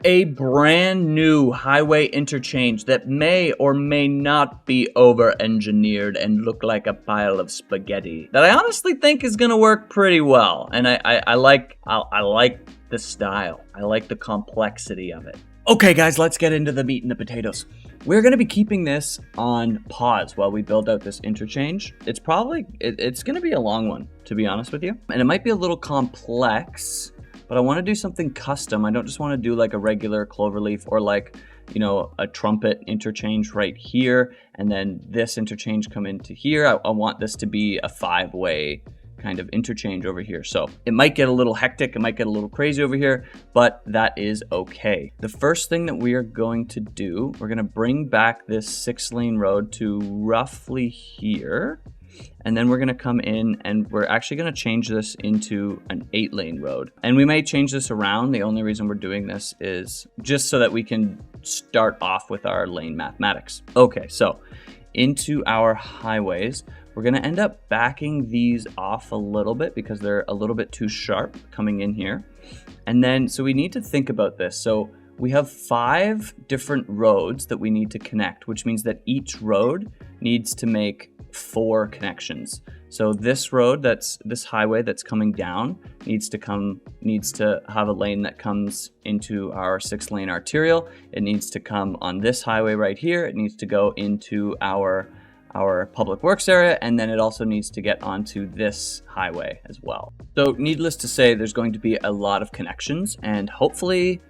A brand new highway interchange that may or may not be over-engineered and look like a pile of spaghetti that I honestly think is gonna work pretty well. And I like the style. I like the complexity of it. Okay guys, let's get into the meat and the potatoes. We're gonna be keeping this on pause while we build out this interchange. It's gonna be a long one, to be honest with you. And it might be a little complex, but I want to do something custom. I don't just want to do like a regular cloverleaf or like, you know, a trumpet interchange right here, and then this interchange come into here. I want this to be a 5-way kind of interchange over here. So it might get a little hectic, it might get a little crazy over here, but that is okay. The first thing that we are going to do, we're going to bring back this 6-lane road to roughly here. And then we're going to come in and we're actually going to change this into an 8-lane road. And we may change this around. The only reason we're doing this is just so that we can start off with our lane mathematics. Okay, so into our highways, we're going to end up backing these off a little bit because they're a little bit too sharp coming in here. And then, so we need to think about this. So we have 5 different roads that we need to connect, which means that each road needs to make 4 connections. So this road, this highway that's coming down needs to have a lane that comes into our 6-lane arterial. It needs to come on this highway right here. It needs to go into our public works area, and then it also needs to get onto this highway as well. So needless to say, there's going to be a lot of connections, and hopefully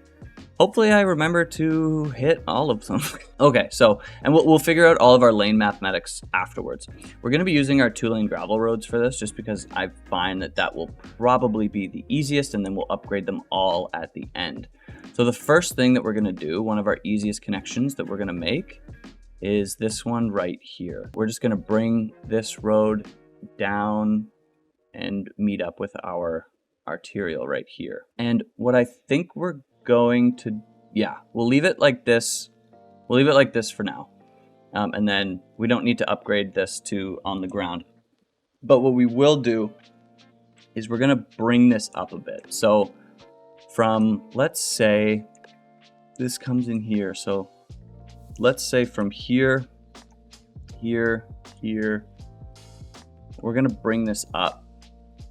I remember to hit all of them. Okay, so, and we'll figure out all of our lane mathematics afterwards. We're going to be using our 2-lane gravel roads for this, just because I find that will probably be the easiest, and then we'll upgrade them all at the end. So the first thing that we're going to do, one of our easiest connections that we're going to make, is this one right here. We're just going to bring this road down and meet up with our arterial right here. And what I think we're going to, we'll leave it like this. We'll leave it like this for now. And then we don't need to upgrade this to on the ground. But what we will do is we're going to bring this up a bit. So from, let's say this comes in here. So let's say from here, here, we're going to bring this up.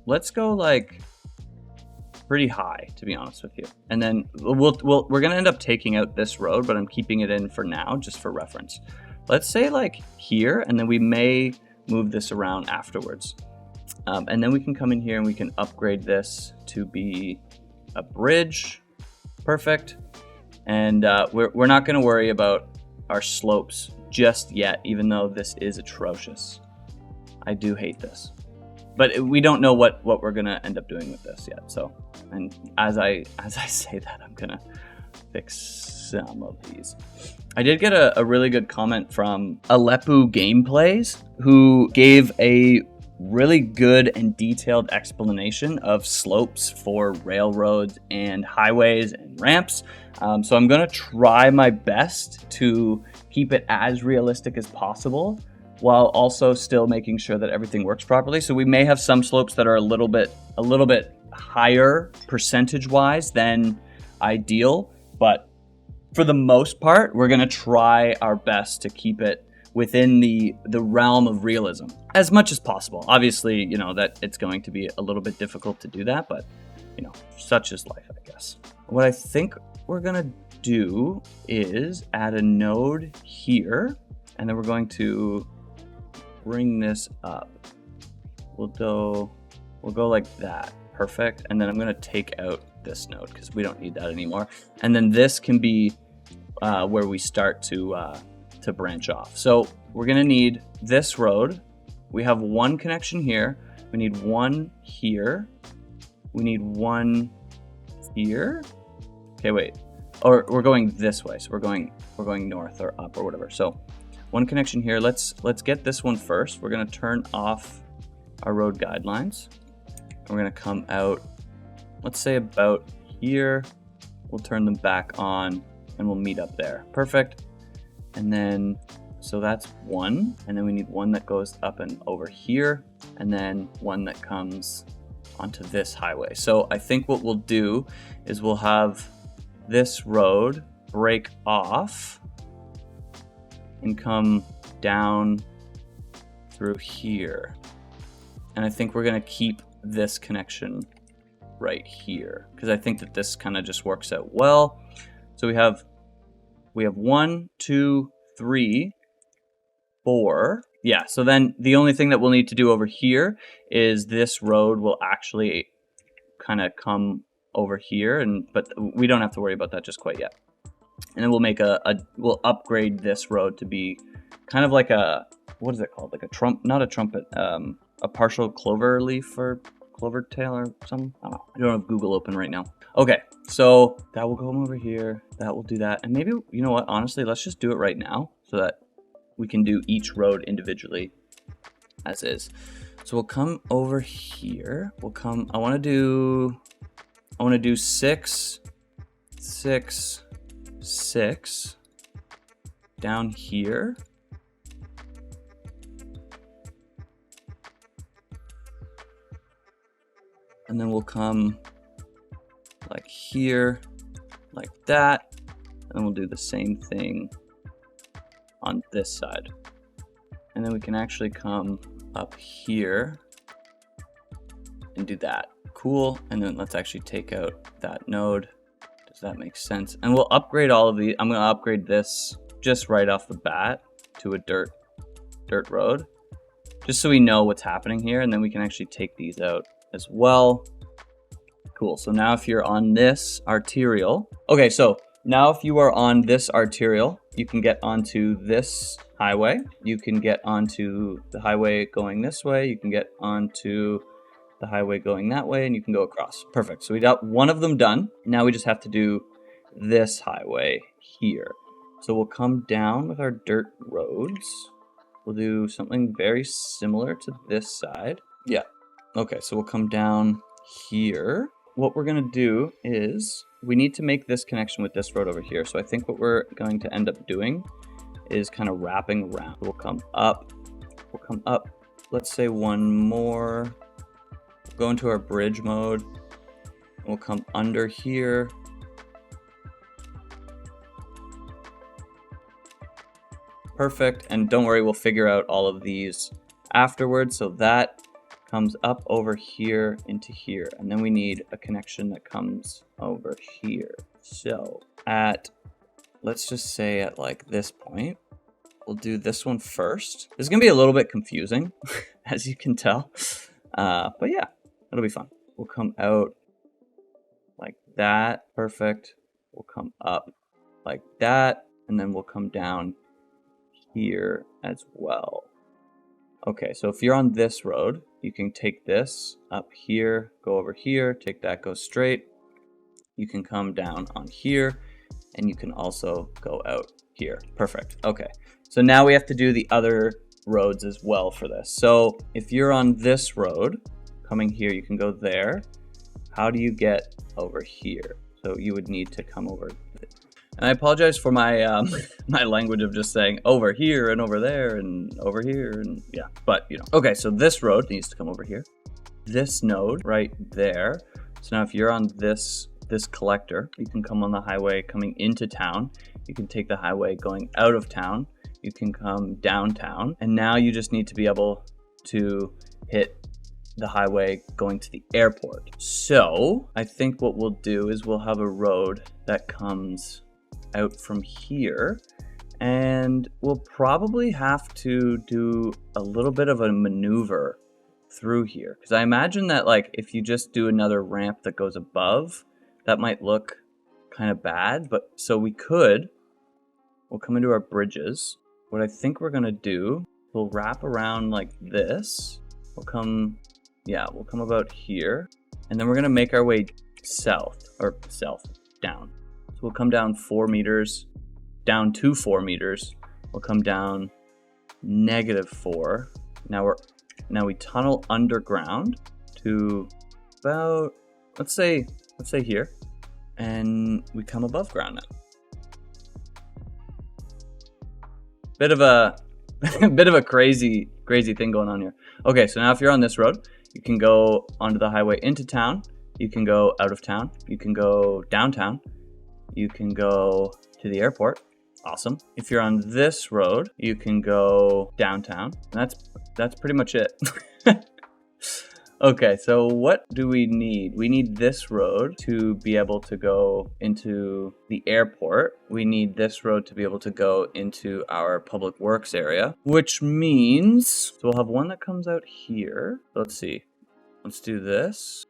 Let's go like pretty high, to be honest with you. And then we're going to end up taking out this road, but I'm keeping it in for now, just for reference. Let's say like here, and then we may move this around afterwards. And then we can come in here and we can upgrade this to be a bridge. Perfect. And we're not going to worry about our slopes just yet, even though this is atrocious. I do hate this. But we don't know what we're gonna end up doing with this yet. So, and as I say that, I'm gonna fix some of these. I did get a really good comment from Aleppo Gameplays, who gave a really good and detailed explanation of slopes for railroads and highways and ramps. So I'm gonna try my best to keep it as realistic as possible, while also still making sure that everything works properly. So we may have some slopes that are a little bit higher percentage-wise than ideal, but for the most part, we're gonna try our best to keep it within the realm of realism as much as possible. Obviously, you know, that it's going to be a little bit difficult to do that, but you know, such is life, I guess. What I think we're gonna do is add a node here, and then we're going to bring this up. We'll go like that. Perfect. And then I'm going to take out this node because we don't need that anymore. And then this can be where we start to branch off. So we're going to need this road. We have one connection here. We need one here. We need one here. Okay, wait. Or we're going this way. So we're going north or up or whatever. So one connection here. Let's get this one first. We're going to turn off our road guidelines. And we're going to come out, let's say about here. We'll turn them back on and we'll meet up there. Perfect. And then, so that's one. And then we need one that goes up and over here. And then one that comes onto this highway. So I think what we'll do is we'll have this road, break off, and come down through here. And I think we're gonna keep this connection right here, because I think that this kind of just works out well. So we have 1, 2, 3, 4. Yeah, so then the only thing that we'll need to do over here is this road will actually kind of come over here, but we don't have to worry about that just quite yet. And then we'll make we'll upgrade this road to be kind of like a, what is it called? Like a not a trumpet, a partial clover leaf or clover tail or something. I don't have Google open right now. Okay, so that will go over here. That will do that. And maybe, you know what, honestly, let's just do it right now so that we can do each road individually as is. So we'll come over here. We'll come, I want to do 6, 6, 6 down here. And then we'll come like here, like that. And we'll do the same thing on this side. And then we can actually come up here and do that. Cool. And then let's actually take out that node. Does that make sense? And we'll upgrade all of these. I'm going to upgrade this just right off the bat to a dirt road, just so we know what's happening here. And then we can actually take these out as well. Cool. So now if you're on this arterial, okay, so now if you are on this arterial, you can get onto this highway. You can get onto the highway going this way. You can get onto the highway going that way, and you can go across. Perfect. So we got one of them done. Now we just have to do this highway here. So we'll come down with our dirt roads. We'll do something very similar to this side. Yeah. Okay, so we'll come down here. What we're going to do is we need to make this connection with this road over here. So I think what we're going to end up doing is kind of wrapping around. We'll come up. We'll come up. Let's say one more. We'll go into our bridge mode. We'll come under here. Perfect. And don't worry, we'll figure out all of these afterwards. So that comes up over here into here. And then we need a connection that comes over here. So let's just say at like this point, we'll do this one first. This is gonna be a little bit confusing, as you can tell. But yeah, it'll be fun. We'll come out like that. Perfect. We'll come up like that. And then we'll come down here as well. Okay, so if you're on this road, you can take this up here, go over here, take that, go straight. You can come down on here, and you can also go out here. Perfect. Okay, so now we have to do the other roads as well for this. So if you're on this road, coming here, you can go there. How do you get over here? So you would need to come over. And I apologize for my my language of just saying over here and over there and over here and yeah, but you know. Okay, so this road needs to come over here. This node right there. So now if you're on this collector, you can come on the highway coming into town. You can take the highway going out of town. You can come downtown. And now you just need to be able to hit the highway going to the airport. So I think what we'll do is we'll have a road that comes out from here, and we'll probably have to do a little bit of a maneuver through here, because I imagine that like if you just do another ramp that goes above, that might look kind of bad. But so we'll come into our bridges. What I think we're gonna do, we'll wrap around like this. We'll come about here, and then we're gonna make our way down. So we'll come down 4 meters, down to 4 meters. We'll come down -4. Now we tunnel underground to about, let's say here, and we come above ground now. Bit of a crazy thing going on here. Okay, so now if you're on this road, you can go onto the highway into town. You can go out of town. You can go downtown. you can go to the airport. Awesome. If you're on this road, you can go downtown. That's pretty much it. Okay, so what do we need? We need this road to be able to go into the airport. We need this road to be able to go into our public works area, which means, so we'll have one that comes out here. Let's see. Let's do this.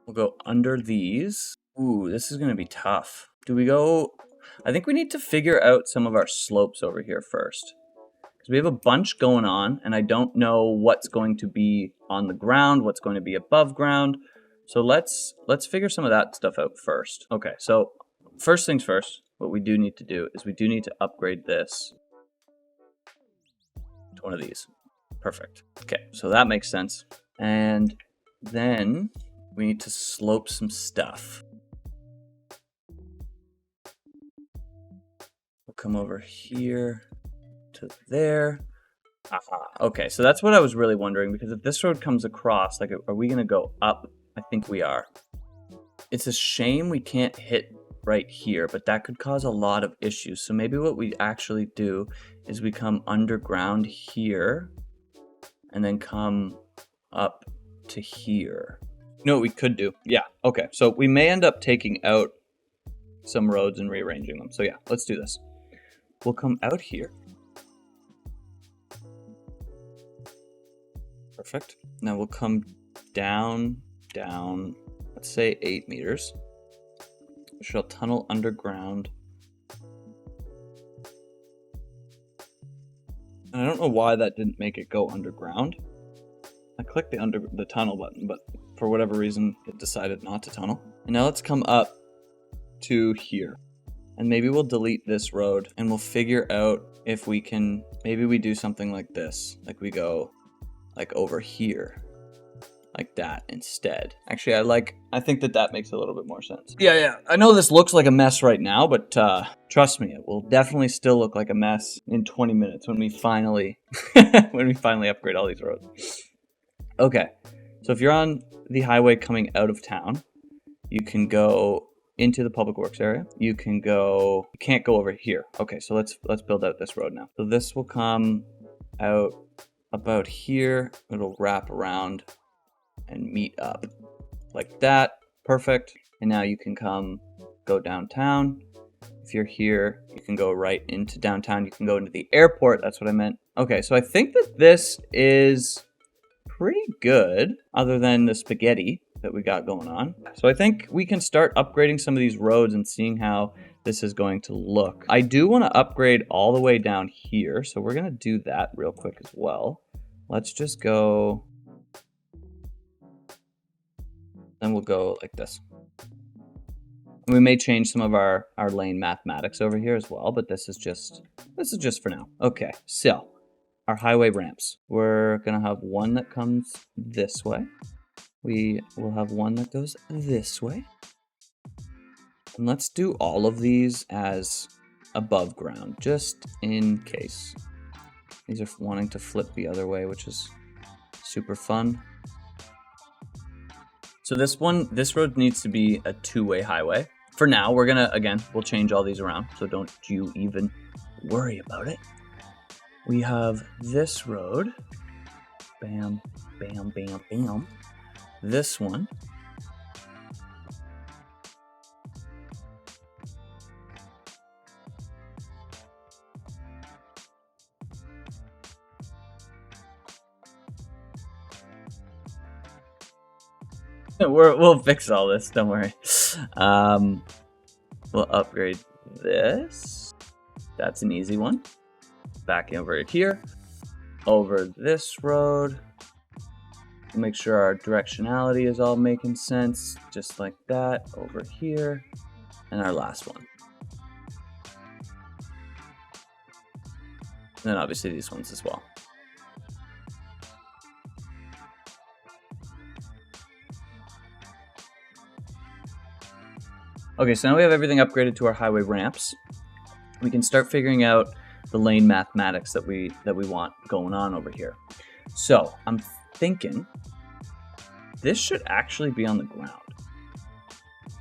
We'll go under these. Ooh, this is gonna be tough. Do we go? I think we need to figure out some of our slopes over here first. Because we have a bunch going on, and I don't know what's going to be on the ground, what's going to be above ground. So let's figure some of that stuff out first. Okay, so first things first, what we do need to do is we do need to upgrade this to one of these. Perfect. Okay, so that makes sense. And then we need to slope some stuff. We'll come over here to there. Aha. Okay, so that's what I was really wondering, because if this road comes across, like, are we gonna go up? I think we are. It's a shame we can't hit right here, but that could cause a lot of issues. So maybe what we actually do is we come underground here and then come up to here. You know what we could do? Yeah, okay. So we may end up taking out some roads and rearranging them. So yeah, let's do this. We'll come out here. Perfect. Now we'll come down, let's say 8 meters. We shall tunnel underground. And I don't know why that didn't make it go underground. I clicked the tunnel button, but for whatever reason, it decided not to tunnel. And now let's come up to here. And maybe we'll delete this road and we'll figure out if we can, maybe we do something like this. Like we go like over here, like that instead. Actually, I think that makes a little bit more sense. Yeah, I know this looks like a mess right now, but trust me, it will definitely still look like a mess in 20 minutes when we finally, upgrade all these roads. Okay, so if you're on the highway coming out of town, you can go into the public works area. You can't go over here. Okay, so let's build out this road now. So this will come out about here. It'll wrap around and meet up like that. Perfect. And now you can go downtown. If you're here, you can go right into downtown. You can go into the airport. That's what I meant. Okay, so I think that this is pretty good, other than the spaghetti that we got going on. So I think we can start upgrading some of these roads and seeing how this is going to look. I do want to upgrade all the way down here, so we're going to do that real quick as well. Let's just go, then we'll go like this. We may change some of our lane mathematics over here as well, but this is just for now. Okay, so our highway ramps. We're gonna have one that comes this way. We will have one that goes this way. And let's do all of these as above ground, just in case. These are wanting to flip the other way, which is super fun. So this road needs to be a two-way highway. For now, we'll change all these around, so don't you even worry about it. We have this road. Bam, bam, bam, bam. This one. We'll fix all this, don't worry. We'll upgrade this. That's an easy one. Back over here. Over this road. Make sure our directionality is all making sense. Just like that. Over here. And our last one. And then obviously these ones as well. Okay, so now we have everything upgraded to our highway ramps. We can start figuring out the lane mathematics that we want going on over here. So I'm thinking this should actually be on the ground,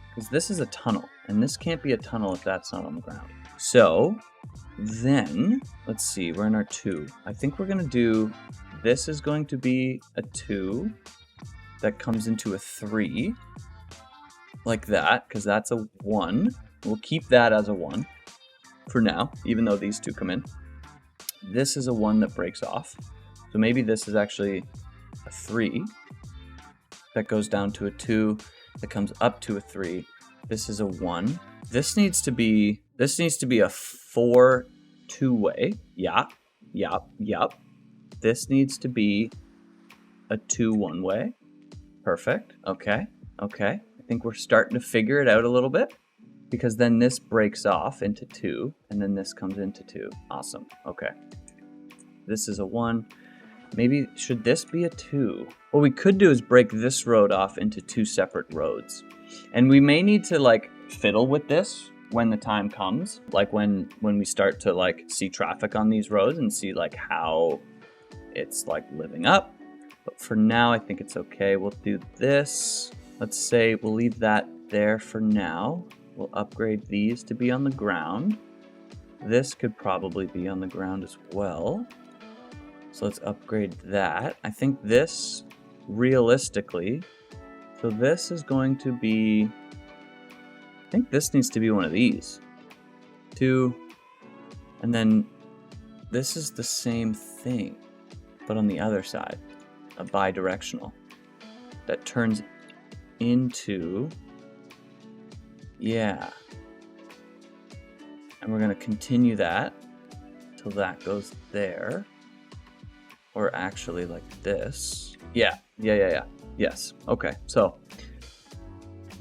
because this is a tunnel. And this can't be a tunnel if that's not on the ground. So then, let's see, we're in our 2. I think we're gonna do, this is going to be a 2 that comes into a 3, like that, because that's a 1. We'll keep that as a 1 for now, even though these 2 come in. This is a 1 that breaks off. So maybe this is actually a 3 that goes down to a 2 that comes up to a 3. This is a 1. This needs to be a 4 two-way. Yeah. This needs to be a 2 one-way. Perfect. Okay. I think we're starting to figure it out a little bit, because then this breaks off into 2 and then this comes into 2. Awesome. Okay. This is a 1. Maybe should this be a 2? What we could do is break this road off into 2 separate roads. And we may need to like fiddle with this when the time comes, like when we start to like see traffic on these roads and see like how it's like living up. But for now, I think it's okay. We'll do this. Let's say we'll leave that there for now. We'll upgrade these to be on the ground. This could probably be on the ground as well. So let's upgrade that. I think this, realistically, so this is going to be, I think this needs to be one of these. 2, and then this is the same thing, but on the other side, a bi-directional that turns into, yeah. And we're gonna continue that till that goes there. Or actually like this. Yeah. Yes. Okay, so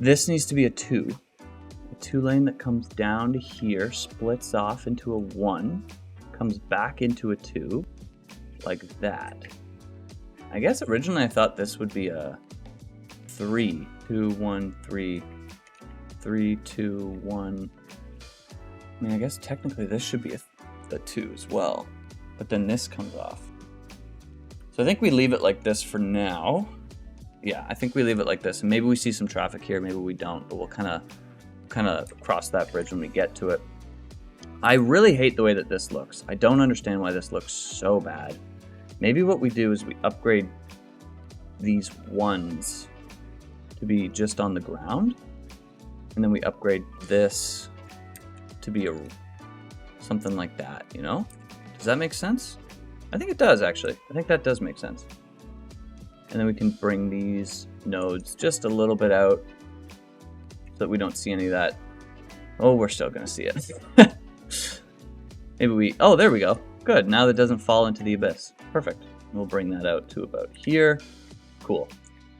this needs to be a 2. A 2 lane that comes down to here, splits off into a 1, comes back into a 2, like that. I guess originally I thought this would be a 3. 2, 1, 3. 3, 2, 1. I mean, I guess technically this should be a 2 as well. But then this comes off. So I think we leave it like this for now. Yeah, I think we leave it like this. And maybe we see some traffic here, maybe we don't, but we'll kind of cross that bridge when we get to it. I really hate the way that this looks. I don't understand why this looks so bad. Maybe what we do is we upgrade these 1s to be just on the ground. And then we upgrade this to be something like that, you know? Does that make sense? I think it does, actually. I think that does make sense. And then we can bring these nodes just a little bit out so that we don't see any of that. Oh, we're still going to see it. Maybe we... Oh, there we go. Good. Now that doesn't fall into the abyss. Perfect. We'll bring that out to about here. Cool.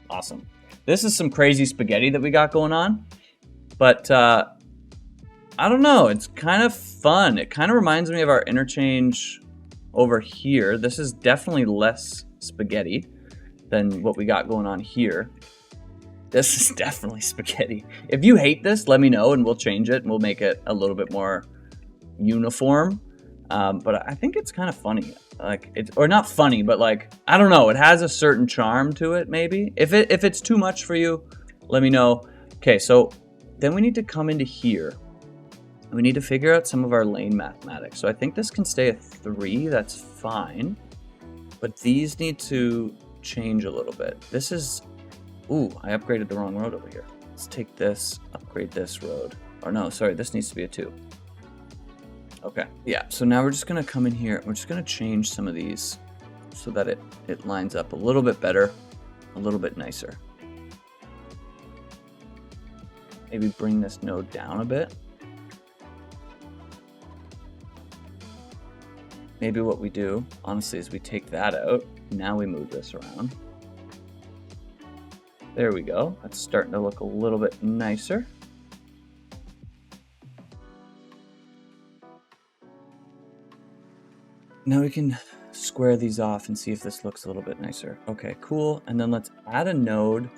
Awesome. This is some crazy spaghetti that we got going on. But, I don't know. It's kind of fun. It kind of reminds me of our interchange over here. This is definitely less spaghetti than what we got going on here. This is definitely spaghetti. If you hate this, let me know and we'll change it and we'll make it a little bit more uniform. But I think it's kind of funny. Like it's, or not funny, but like, I don't know. It has a certain charm to it, maybe. If it's too much for you, let me know. Okay, so then we need to come into here. We need to figure out some of our lane mathematics. So I think this can stay a 3, that's fine. But these need to change a little bit. This is, ooh, I upgraded the wrong road over here. Let's take this, upgrade this road. Or no, sorry, this needs to be a 2. Okay, yeah, so now we're just gonna come in here. We're just gonna change some of these so that it lines up a little bit better, a little bit nicer. Maybe bring this node down a bit. Maybe what we do, honestly, is we take that out. Now we move this around. There we go. That's starting to look a little bit nicer. Now we can square these off and see if this looks a little bit nicer. Okay, cool. And then let's add a node.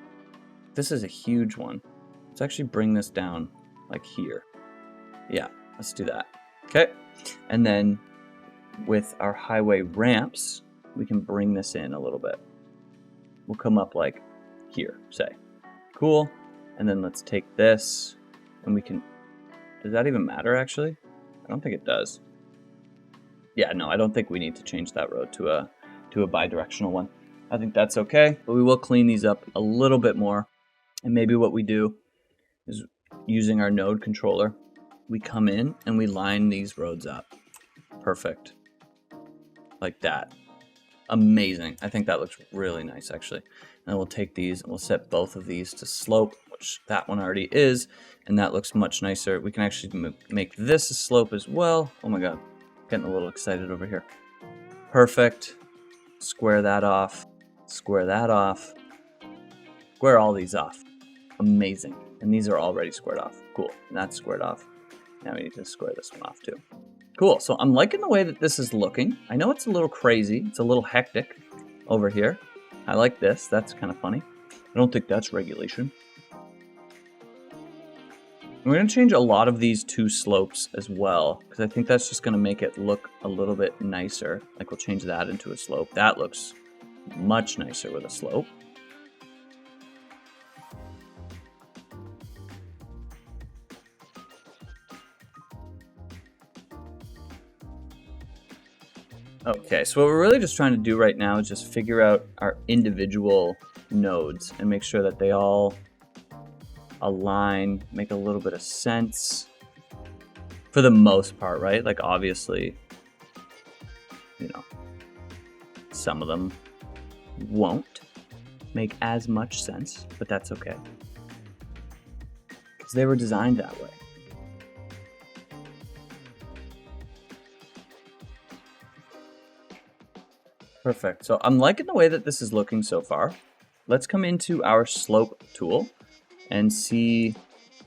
This is a huge one. Let's actually bring this down like here. Yeah, let's do that. Okay. And then with our highway ramps, we can bring this in a little bit. We'll come up like here, say. Cool. And then let's take this and we can Does that even matter, actually? I don't think it does. Yeah, no, I don't think we need to change that road to a bi-directional one. I think that's okay, but we will clean these up a little bit more. And maybe what we do is, using our node controller, we come in and we line these roads up. Perfect. Like that. Amazing. I think that looks really nice, actually. And we'll take these and we'll set both of these to slope, which that one already is, and that looks much nicer. We can actually make this a slope as well. Oh my god, getting a little excited over here. Perfect. Square that off. Square that off. Square all these off. Amazing. And these are already squared off. Cool. And that's squared off. Now we need to square this one off too. Cool. So I'm liking the way that this is looking. I know it's a little crazy. It's a little hectic over here. I like this. That's kind of funny. I don't think that's regulation. We're going to change a lot of these two slopes as well, because I think that's just going to make it look a little bit nicer. Like we'll change that into a slope. That looks much nicer with a slope. Okay, so what we're really just trying to do right now is just figure out our individual nodes and make sure that they all align, make a little bit of sense for the most part, right? Like obviously, you know, some of them won't make as much sense, but that's okay, because they were designed that way. Perfect. So I'm liking the way that this is looking so far. Let's come into our slope tool and see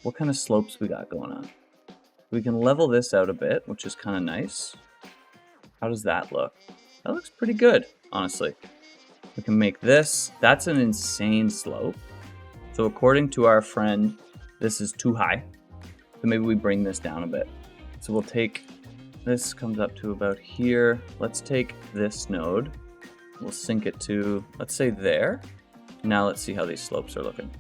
what kind of slopes we got going on. We can level this out a bit, which is kind of nice. How does that look? That looks pretty good, honestly. We can make this. That's an insane slope. So according to our friend, this is too high. So maybe we bring this down a bit. So we'll take, this comes up to about here. Let's take this node. We'll sync it to, let's say there. Now let's see how these slopes are looking.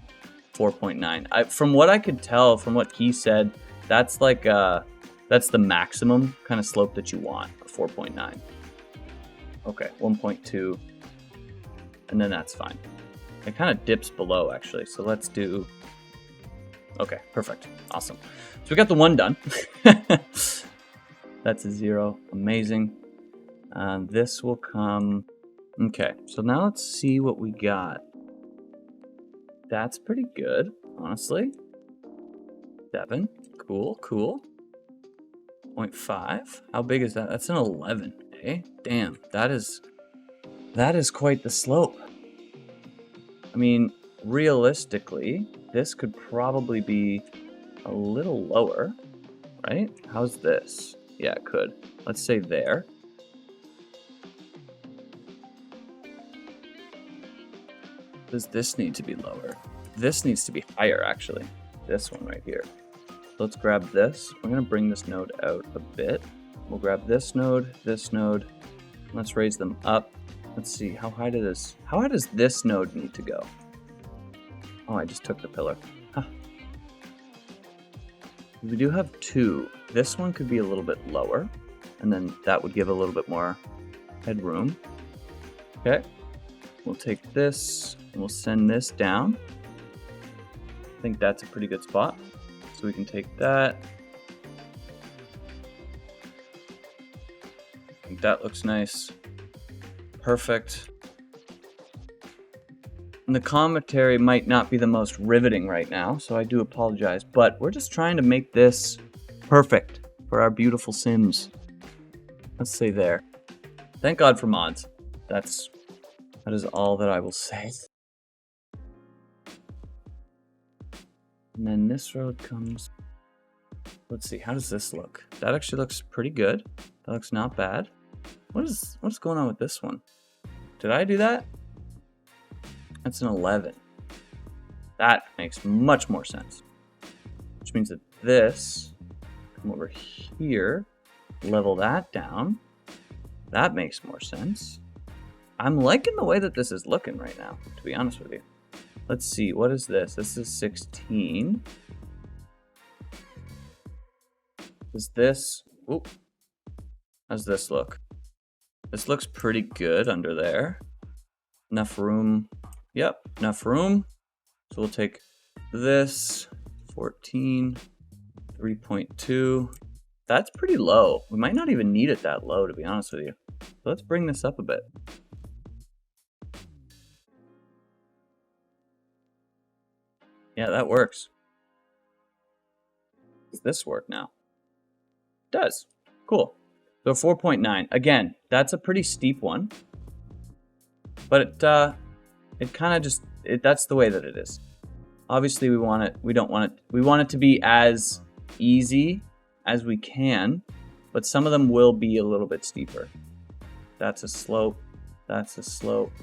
4.9. From what I could tell, from what he said, that's like that's the maximum kind of slope that you want, 4.9. Okay, 1.2, and then that's fine. It kind of dips below actually, so let's do. Okay, perfect, awesome. So we got the one done. That's a 0, amazing. This will come. Okay, so now let's see what we got. That's pretty good, honestly. 7, cool, cool. 0.5, how big is that? That's an 11, eh? Damn, that is quite the slope. I mean, realistically, this could probably be a little lower, right? How's this? Yeah, it could. Let's say there. Does this need to be lower? This needs to be higher, actually. This one right here. So let's grab this. We're going to bring this node out a bit. We'll grab this node. Let's raise them up. Let's see, how high does this node need to go? Oh, I just took the pillar. Huh. We do have 2. This one could be a little bit lower, and then that would give a little bit more headroom. Okay. We'll take this and we'll send this down. I think that's a pretty good spot. So we can take that. I think that looks nice. Perfect. And the commentary might not be the most riveting right now, so I do apologize, but we're just trying to make this perfect for our beautiful Sims. Let's say there. Thank God for mods. That is all that I will say. And then this road comes. Let's see, how does this look? That actually looks pretty good. That looks not bad. What's going on with this one? Did I do that? That's an 11. That makes much more sense. Which means that this, come over here, level that down. That makes more sense. I'm liking the way that this is looking right now, to be honest with you. Let's see, what is this? This is 16. Does this, oop, how's this look? This looks pretty good under there. Enough room. Yep, enough room. So we'll take this, 14, 3.2. That's pretty low. We might not even need it that low, to be honest with you. So let's bring this up a bit. Yeah, that works. Does this work now? It does. Cool. So 4.9. Again, that's a pretty steep one. But it kind of just, that's the way that it is. Obviously we want it, we want it to be as easy as we can, but some of them will be a little bit steeper. That's a slope, that's a slope,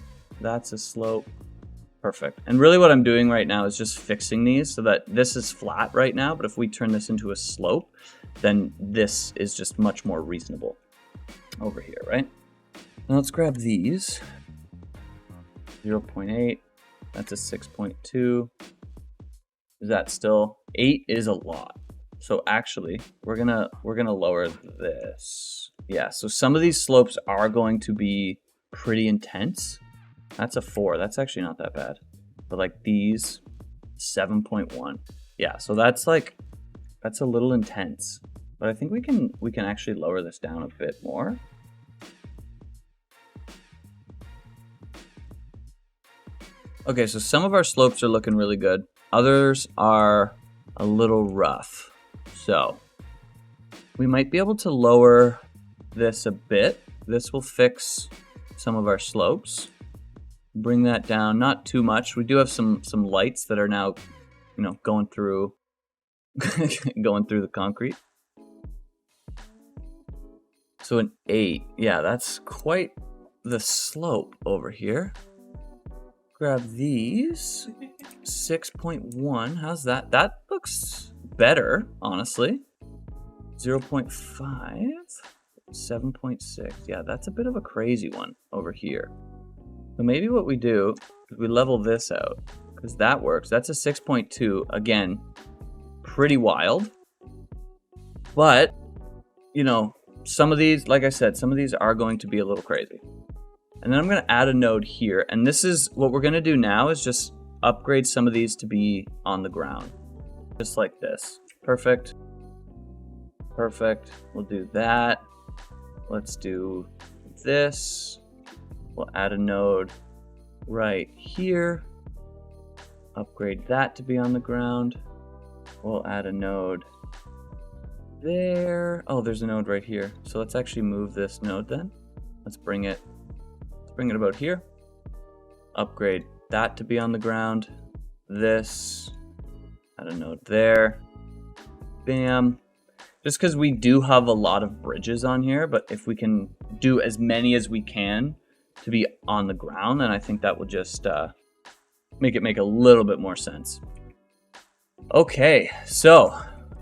that's a slope. Perfect. And really what I'm doing right now is just fixing these so that this is flat right now, but if we turn this into a slope, then this is just much more reasonable over here, right? Now let's grab these. 0.8, that's a 6.2. Is that still? 8 is a lot. So actually, we're gonna lower this. Yeah, so some of these slopes are going to be pretty intense. That's a 4. That's actually not that bad. But like these, 7.1. Yeah, so that's like, that's a little intense. But I think we can actually lower this down a bit more. Okay, so some of our slopes are looking really good. Others are a little rough. So we might be able to lower this a bit. This will fix some of our slopes. Bring that down, not too much. We do have some lights that are now, you know, going through going through the concrete. So an 8, yeah, that's quite the slope over here. Grab these, 6.1, how's that? That looks better, honestly. 0.5, 7.6, yeah, that's a bit of a crazy one over here. So maybe what we do is we level this out, because that works. That's a 6.2, again, pretty wild. But, you know, some of these, like I said, some of these are going to be a little crazy. And then I'm going to add a node here. And this is what we're going to do now is just upgrade some of these to be on the ground. Just like this. Perfect. Perfect. We'll do that. Let's do this. We'll add a node right here. Upgrade that to be on the ground. We'll add a node there. Oh, there's a node right here. So let's actually move this node then. Let's bring it about here. Upgrade that to be on the ground. This, add a node there. Bam. Just because we do have a lot of bridges on here, but if we can do as many as we can to be on the ground, then I think that will just make it make a little bit more sense. Okay, so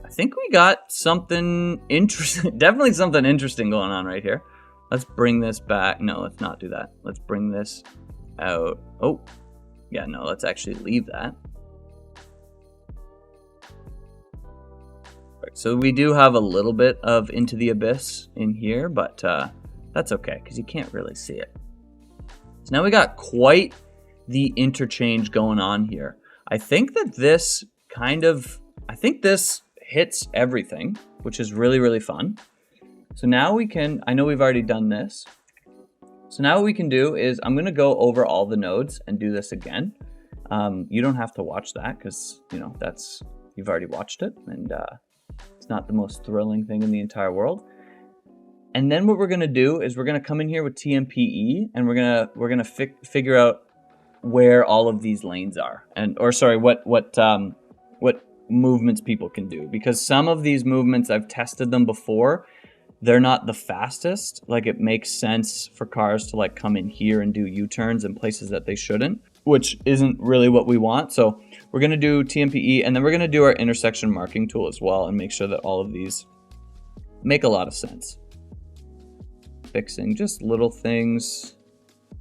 I think we got something interesting, definitely something interesting going on right here. Let's bring this back. No, let's not do that. Let's bring this out. Oh, yeah, no, let's actually leave that. Right, so we do have a little bit of Into the Abyss in here, but that's okay because you can't really see it. So now we got quite the interchange going on here. I think that this this hits everything, which is really, really fun. So now we can, I know we've already done this. So now what we can do is I'm going to go over all the nodes and do this again. You don't have to watch that because, you know, you've already watched it and it's not the most thrilling thing in the entire world. And then what we're going to do is we're going to come in here with TMPE and we're going to figure out where all of these lanes are what movements people can do, because some of these movements I've tested them before. They're not the fastest. Like, it makes sense for cars to like come in here and do U-turns in places that they shouldn't, which isn't really what we want. So we're going to do TMPE and then we're going to do our intersection marking tool as well and make sure that all of these make a lot of sense. Fixing just little things,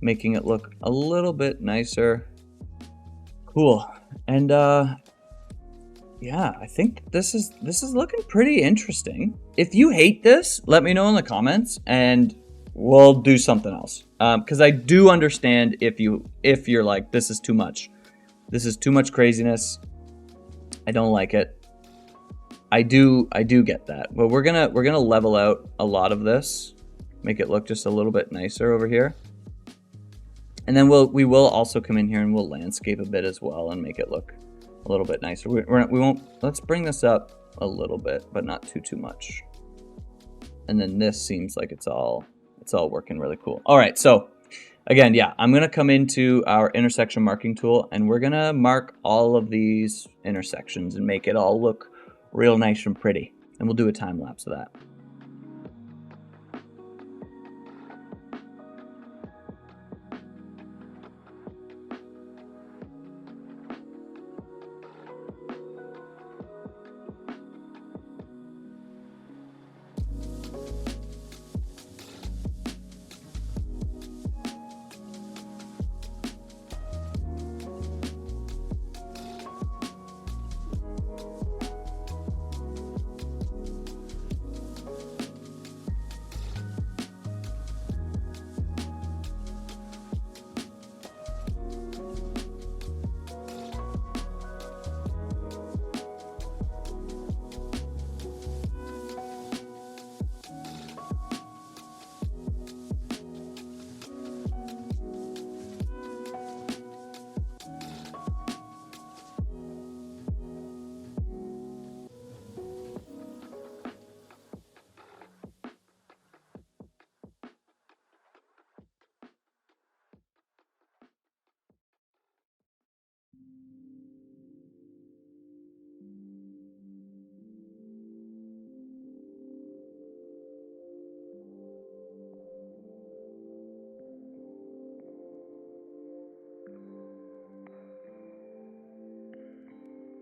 making it look a little bit nicer. Cool. And Yeah, I think this is looking pretty interesting. If you hate this, let me know in the comments and we'll do something else. Because I do understand if you're like, this is too much. This is too much craziness. I don't like it. I do get that. But we're gonna level out a lot of this, make it look just a little bit nicer over here. And then we will also come in here and we'll landscape a bit as well and make it look a little bit nicer. We won't, let's bring this up a little bit, but not too much. And then this seems like it's all working really cool. All right, so again, yeah, I'm gonna come into our intersection marking tool and we're gonna mark all of these intersections and make it all look real nice and pretty. And we'll do a time lapse of that.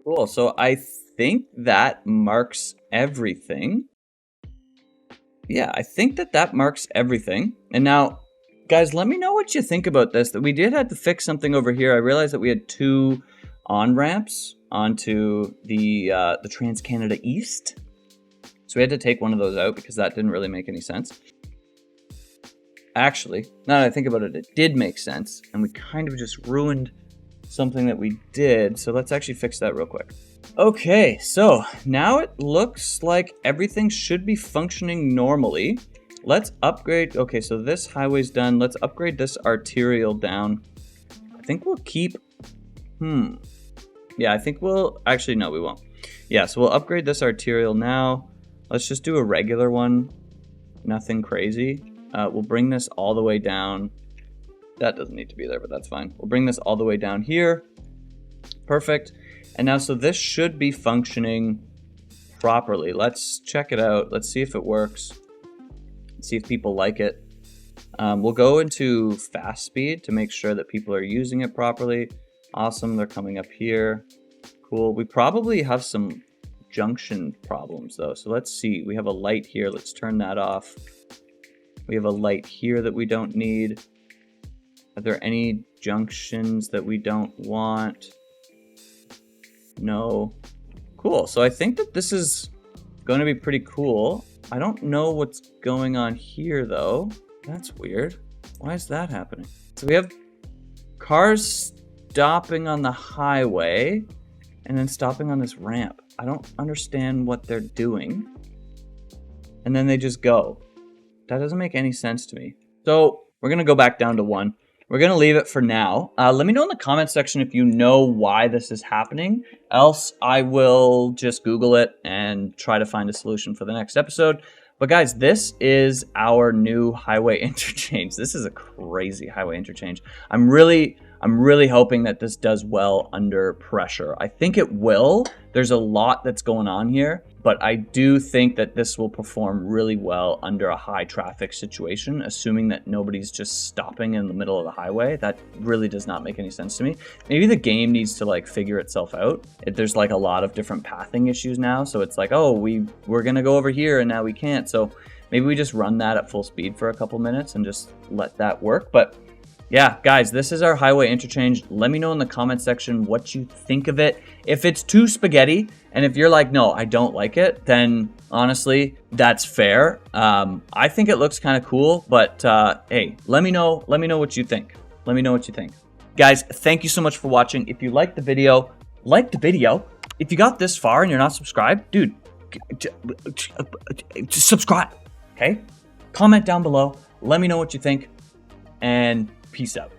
Cool, so I think that marks everything. Yeah, I think that marks everything. And now, guys, let me know what you think about this. That we did have to fix something over here. I realized that we had two on-ramps onto the Trans-Canada East. So we had to take one of those out because that didn't really make any sense. Actually, now that I think about it, it did make sense. And we kind of just ruined something that we did. So let's actually fix that real quick. Okay, so now it looks like everything should be functioning normally. Let's upgrade. Okay, so this highway's done. Let's upgrade this arterial down. I think we'll keep... Yeah, I think we'll... Actually, no, we won't. Yeah, so we'll upgrade this arterial now. Let's just do a regular one. Nothing crazy. We'll bring this all the way down. That doesn't need to be there, but that's fine. We'll bring this all the way down here. Perfect. And now, so this should be functioning properly. Let's check it out. Let's see if it works. See if people like it. We'll go into fast speed to make sure that people are using it properly. Awesome, they're coming up here. Cool. We probably have some junction problems though. So let's see. We have a light here. Let's turn that off. We have a light here that we don't need. Are there any junctions that we don't want? No. Cool. So I think that this is going to be pretty cool. I don't know what's going on here though. That's weird. Why is that happening? So we have cars stopping on the highway and then stopping on this ramp. I don't understand what they're doing. And then they just go. That doesn't make any sense to me. So we're going to go back down to 1. We're going to leave it for now. Let me know in the comment section if you know why this is happening. Else I will just Google it and try to find a solution for the next episode. But guys, this is our new highway interchange. This is a crazy highway interchange. I'm really hoping that this does well under pressure. I think it will. There's a lot that's going on here, but I do think that this will perform really well under a high traffic situation, assuming that nobody's just stopping in the middle of the highway. That really does not make any sense to me. Maybe the game needs to like figure itself out. There's like a lot of different pathing issues now, so it's like, oh, we're gonna go over here and now we can't. So maybe we just run that at full speed for a couple minutes and just let that work. But yeah, guys, this is our highway interchange. Let me know in the comment section what you think of it. If it's too spaghetti, and if you're like, no, I don't like it, then honestly, that's fair. I think it looks kind of cool, but hey, let me know what you think. Let me know what you think. Guys, thank you so much for watching. If you liked the video, like the video. If you got this far and you're not subscribed, dude, subscribe, okay? Comment down below. Let me know what you think, and peace out.